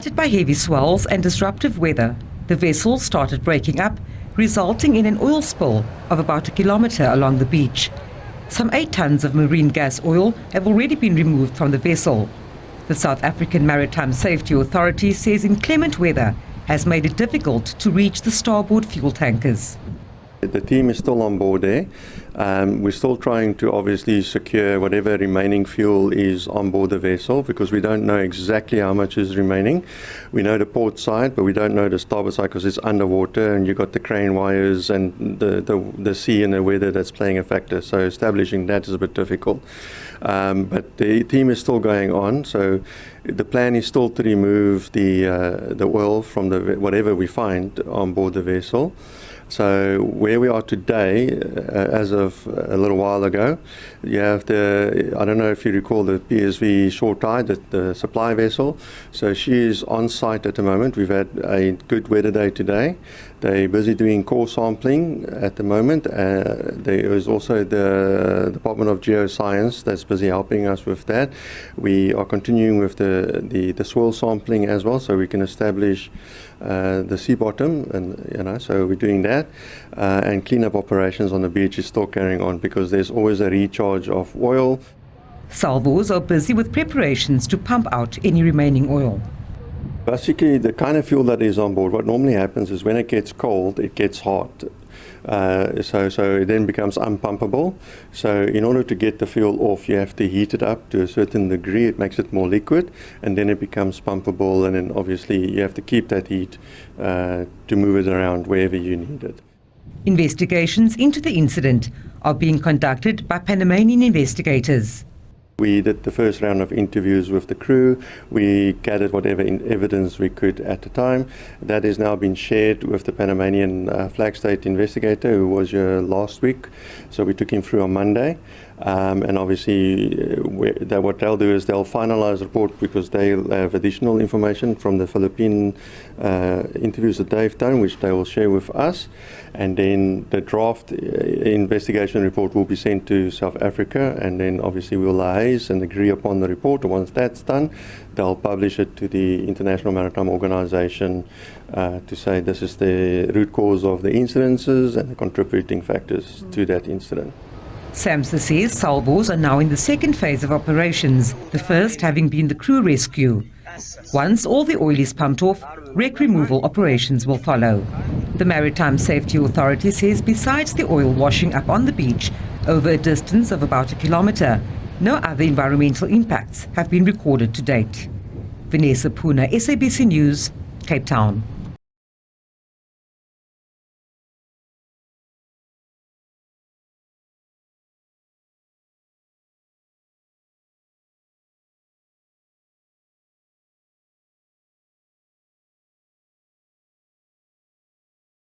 Hit by heavy swells and disruptive weather, the vessel started breaking up, resulting in an oil spill of about a kilometre along the beach. Some 8 tons of marine gas oil have already been removed from the vessel. The South African Maritime Safety Authority says inclement weather has made it difficult to reach the starboard fuel tankers. The team is still on board there. We're still trying to obviously secure whatever remaining fuel is on board the vessel because we don't know exactly how much is remaining. We know the port side, but we don't know the starboard side because it's underwater and you've got the crane wires and the sea and the weather that's playing a factor. So establishing that is a bit difficult. But the team is still going on. So the plan is still to remove the oil from whatever we find on board the vessel. So where we are today, as of a little while ago, you have I don't know if you recall the PSV Short Tide, the supply vessel. So she is on site at the moment. We've had a good weather day today. They're busy doing core sampling at the moment. There is also the Department of Geoscience that's busy helping us with that. We are continuing with the soil sampling as well, so we can establish the sea bottom, and so we're doing that. And cleanup operations on the beach is still carrying on because there's always a recharge of oil. Salvos are busy with preparations to pump out any remaining oil. Basically, the kind of fuel that is on board, what normally happens is when it gets cold, it gets hot. So it then becomes unpumpable. So in order to get the fuel off, you have to heat it up to a certain degree. It makes it more liquid, and then it becomes pumpable. And then obviously you have to keep that heat to move it around wherever you need it. Investigations into the incident are being conducted by Panamanian investigators. We did the first round of interviews with the crew. We gathered whatever evidence we could at the time. That has now been shared with the Panama-flagged state investigator who was here last week. So we took him through on Monday. And obviously what they'll do is they'll finalize the report because they'll have additional information from the Philippine interviews that they've done, which they will share with us. And then the draft investigation report will be sent to South Africa, and then obviously we'll liaise and agree upon the report. And once that's done, they'll publish it to the International Maritime Organization to say this is the root cause of the incidences and the contributing factors to that incident. SABC says salvos are now in the second phase of operations, the first having been the crew rescue. Once all the oil is pumped off, wreck removal operations will follow. The Maritime Safety Authority says besides the oil washing up on the beach over a distance of about a kilometre, no other environmental impacts have been recorded to date. Vanessa Puna, SABC News, Cape Town.